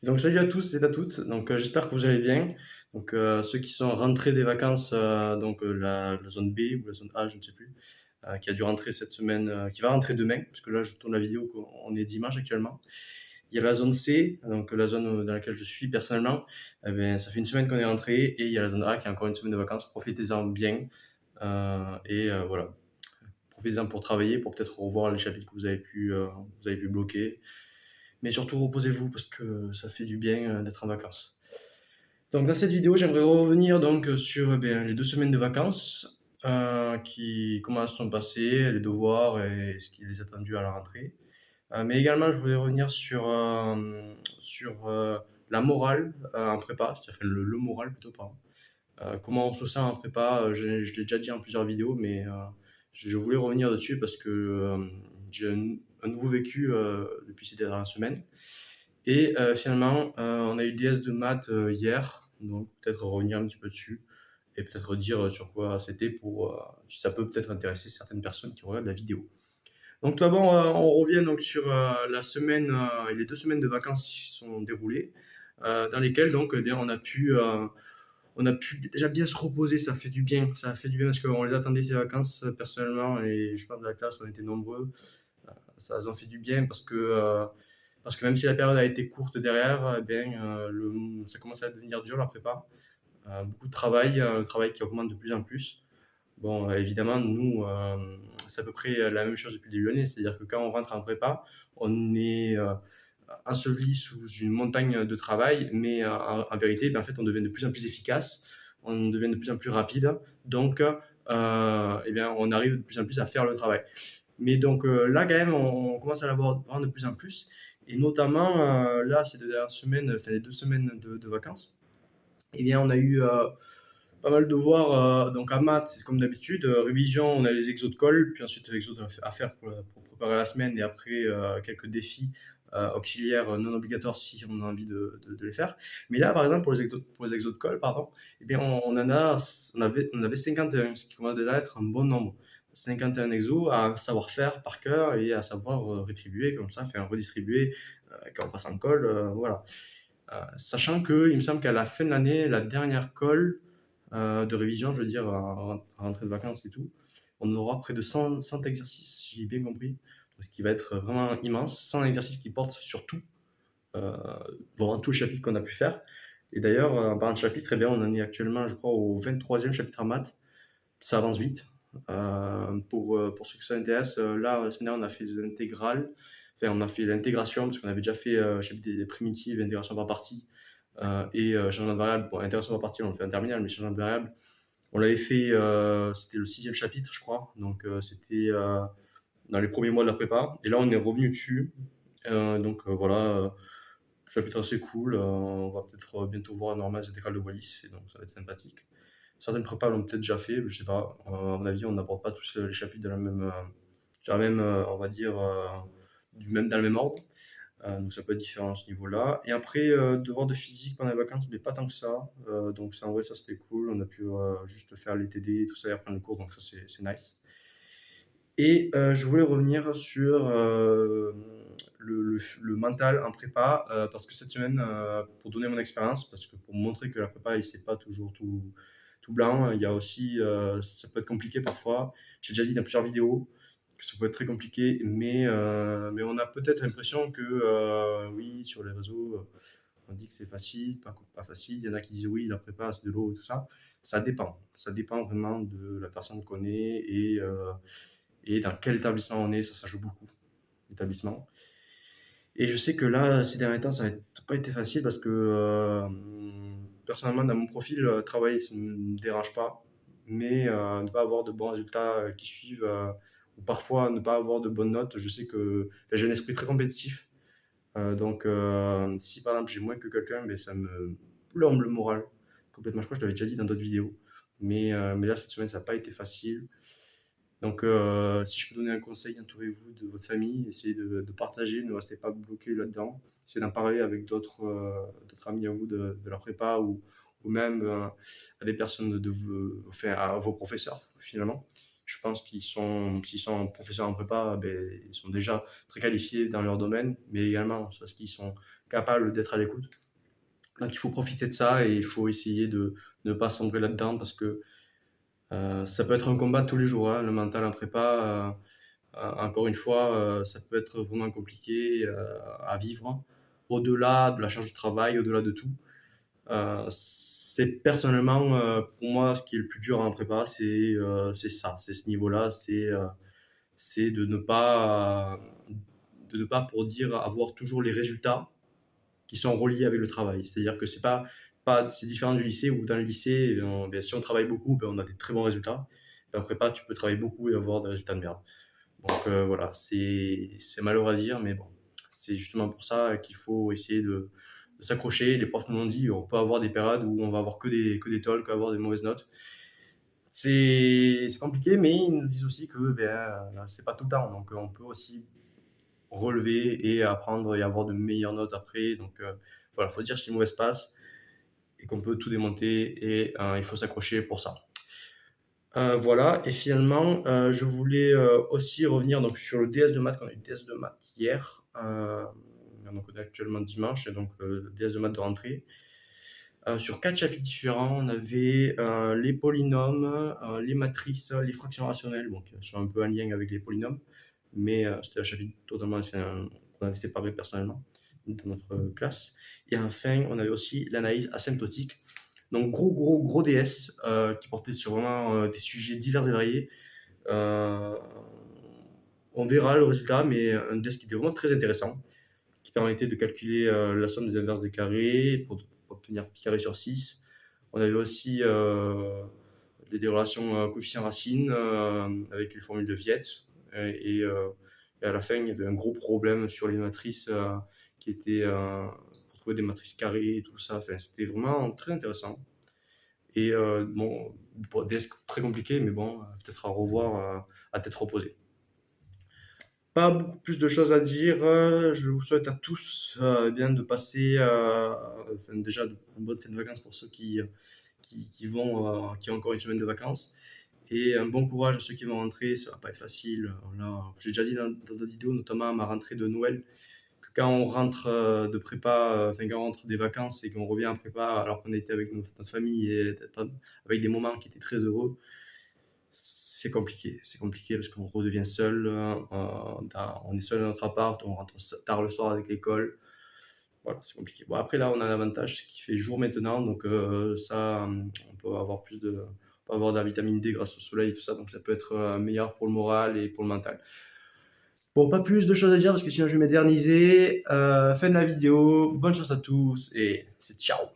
Donc salut à tous et à toutes, j'espère que vous allez bien. Ceux qui sont rentrés des vacances, la zone B ou la zone A, je ne sais plus, qui a dû rentrer cette semaine, qui va rentrer demain, parce que là je tourne la vidéo, on est dimanche actuellement. Il y a la zone C, donc la zone dans laquelle je suis personnellement. Eh bien, ça fait une semaine qu'on est rentré, et il y a la zone A qui a encore une semaine de vacances. Profitez-en bien, voilà. Profitez-en pour travailler, pour peut-être revoir les chapitres que vous avez pu bloquer. Mais surtout reposez-vous parce que ça fait du bien d'être en vacances. Donc dans cette vidéo, j'aimerais revenir sur les 2 semaines de vacances, comment se sont passées, les devoirs et ce qui les a attendus à la rentrée. Mais également, je voulais revenir sur la morale en prépa, c'est-à-dire le moral plutôt, pardon. Comment on se sent en prépa, je l'ai déjà dit en plusieurs vidéos, mais je voulais revenir dessus parce que j'ai un nouveau vécu depuis ces dernières semaines. Et finalement, on a eu DS de maths hier, donc peut-être revenir un petit peu dessus et peut-être dire sur quoi c'était ça peut peut-être intéresser certaines personnes qui regardent la vidéo. Donc tout d'abord, on revient donc sur la semaine et les 2 semaines de vacances qui se sont déroulées, dans lesquelles on a pu déjà bien se reposer. Ça fait du bien, ça a fait du bien parce qu'on les attendait ces vacances personnellement, et je pense que la classe on était nombreux. Ça en fait du bien parce que même si la période a été courte derrière, ça commence à devenir dur la prépa. Beaucoup de travail, travail qui augmente de plus en plus. Bon, évidemment, nous, c'est à peu près la même chose depuis le début de l'année, c'est-à-dire que quand on rentre en prépa, on est enseveli sous une montagne de travail, mais en vérité, en fait, on devient de plus en plus efficace, on devient de plus en plus rapide, donc on arrive de plus en plus à faire le travail. Mais là, quand même, on commence à l'avoir vraiment de plus en plus. Et notamment, là, ces 2 dernières semaines, enfin les 2 semaines de vacances, eh bien, on a eu pas mal de devoirs. Donc en maths, c'est comme d'habitude. Révision, on a les exos de colle, puis ensuite exos à faire pour préparer la semaine, et après quelques défis auxiliaires non obligatoires si on a envie de les faire. Mais là, par exemple, pour les exos de colle, pardon, eh bien, on avait 51, ce qui commence déjà à être un bon nombre. 51 exos à savoir faire par cœur et à savoir rétribuer comme ça, faire redistribuer quand on passe en colle, voilà. Sachant que, il me semble qu'à la fin de l'année, la dernière colle de révision, je veux dire, à rentrée de vacances et tout, on aura près de 100 exercices, si j'ai bien compris. Ce qui va être vraiment immense. 100 exercices qui portent sur tout, euh, vraiment tous les chapitres qu'on a pu faire. Et d'ailleurs, en parlant de chapitres, eh bien, on en est actuellement, je crois, au 23e chapitre en maths. Ça avance vite. Pour ceux qui s'intéressent, là, la semaine dernière, on a fait des intégrales. Enfin, on a fait l'intégration, parce qu'on avait déjà fait chapitre des primitives, intégration par partie, et changement de variable. Bon, intégration par partie, on le fait en terminale, mais changement de variable, on l'avait fait, c'était le 6e chapitre, je crois. C'était dans les premiers mois de la prépa. Et là, on est revenu dessus. Voilà, chapitre assez cool. On va peut-être bientôt voir Normal intégrale de Wallis, et donc ça va être sympathique. Certaines prépas l'ont peut-être déjà fait, je sais pas. À mon avis, on n'aborde pas tous les chapitres on va dire, dans le même ordre. Donc ça peut être différent à ce niveau-là. Et après, devoir de physique pendant les vacances, mais pas tant que ça. Donc ça, en vrai, ça c'était cool. On a pu juste faire les TD et tout ça et reprendre le cours, donc ça c'est nice. Et je voulais revenir sur le mental en prépa, parce que cette semaine, pour donner mon expérience, parce que pour montrer que la prépa, c'est pas toujours tout blanc, il y a aussi, ça peut être compliqué parfois. J'ai déjà dit dans plusieurs vidéos que ça peut être très compliqué, mais on a peut-être l'impression que, oui, sur les réseaux, on dit que c'est facile, pas facile. Il y en a qui disent oui, la prépa, c'est de l'eau et tout ça. Ça dépend. Ça dépend vraiment de la personne qu'on est et dans quel établissement on est, ça joue beaucoup, l'établissement. Et je sais que là, ces derniers temps, ça n'a pas été facile parce que personnellement, dans mon profil, travailler, ça ne me dérange pas. Mais ne pas avoir de bons résultats qui suivent, ou parfois ne pas avoir de bonnes notes, je sais que enfin, j'ai un esprit très compétitif. Si par exemple j'ai moins que quelqu'un, mais ça me plombe le moral complètement. Je crois que je l'avais déjà dit dans d'autres vidéos. Mais là, cette semaine, ça n'a pas été facile. Si je peux donner un conseil, entourez-vous de votre famille, essayez de partager, ne restez pas bloqué là-dedans. Essayez d'en parler avec d'autres amis à vous de la prépa, ou même à des personnes enfin, à vos professeurs, finalement. Je pense s'ils sont professeurs en prépa, ben, ils sont déjà très qualifiés dans leur domaine, mais également parce qu'ils sont capable d'être à l'écoute. Donc il faut profiter de ça et il faut essayer de ne pas sombrer là-dedans parce que ça peut être un combat tous les jours, hein, le mental en prépa. Encore une fois, ça peut être vraiment compliqué à vivre, au-delà de la charge de travail, au-delà de tout. C'est personnellement, pour moi, ce qui est le plus dur en prépa, c'est ça, c'est ce niveau-là, c'est de ne pas, pour dire, avoir toujours les résultats qui sont reliés avec le travail. C'est-à-dire que c'est différent du lycée où dans le lycée, ben, si on travaille beaucoup, ben, on a des très bons résultats. Et en prépa, tu peux travailler beaucoup et avoir des résultats de merde. Donc voilà, c'est malheureux à dire, mais bon, c'est justement pour ça qu'il faut essayer de s'accrocher. Les profs nous l'ont dit, on peut avoir des périodes où on va avoir que des tolls, qu'avoir des mauvaises notes. C'est compliqué, mais ils nous disent aussi que ben, c'est pas tout le temps. Donc on peut aussi relever et apprendre et avoir de meilleures notes après. Donc voilà, il faut dire que c'est une mauvaise passe et qu'on peut tout démonter et il faut s'accrocher pour ça. Voilà, et finalement, je voulais aussi revenir donc, sur le DS de maths, qu'on a eu le DS de maths hier. Donc on est actuellement dimanche, et donc le DS de maths de rentrée. Sur 4 chapitres différents, on avait les polynômes, les matrices, les fractions rationnelles, donc qui sont un peu en lien avec les polynômes, mais c'était un chapitre totalement qu'on avait séparé personnellement dans notre classe. Et enfin, on avait aussi l'analyse asymptotique. Donc gros DS qui portait sur vraiment des sujets divers et variés. Euh, on verra le résultat, mais un DS qui était vraiment très intéressant, qui permettait de calculer la somme des inverses des carrés pour obtenir pi carré sur 6. On avait aussi des relations coefficient-racine avec les formules de Viette. Et à la fin, il y avait un gros problème sur les matrices qui étaient pour trouver des matrices carrées et tout ça. Enfin, c'était vraiment très intéressant. Et bon, DS très compliqué, mais bon, peut-être à revoir à tête reposée. Pas beaucoup plus de choses à dire. Je vous souhaite à tous bien de passer enfin, déjà une bonne fin de vacances pour ceux qui ont encore une semaine de vacances. Et un bon courage à ceux qui vont rentrer. Ça va pas être facile. Là, j'ai déjà dit dans d'autres vidéos, notamment à ma rentrée de Noël, que quand on rentre de prépa, enfin quand on rentre des vacances et qu'on revient en prépa alors qu'on était avec notre famille et avec des moments qui étaient très heureux, c'est compliqué. C'est compliqué parce qu'on redevient seul, on est seul dans notre appart, on rentre tard le soir avec l'école. Voilà, c'est compliqué. Bon, après, là, on a un avantage, c'est qu'il fait jour maintenant, donc ça, on peut avoir on peut avoir de la vitamine D grâce au soleil et tout ça, donc ça peut être meilleur pour le moral et pour le mental. Bon, pas plus de choses à dire parce que sinon je vais m'éterniser. Fin de la vidéo, bonne chance à tous et c'est ciao!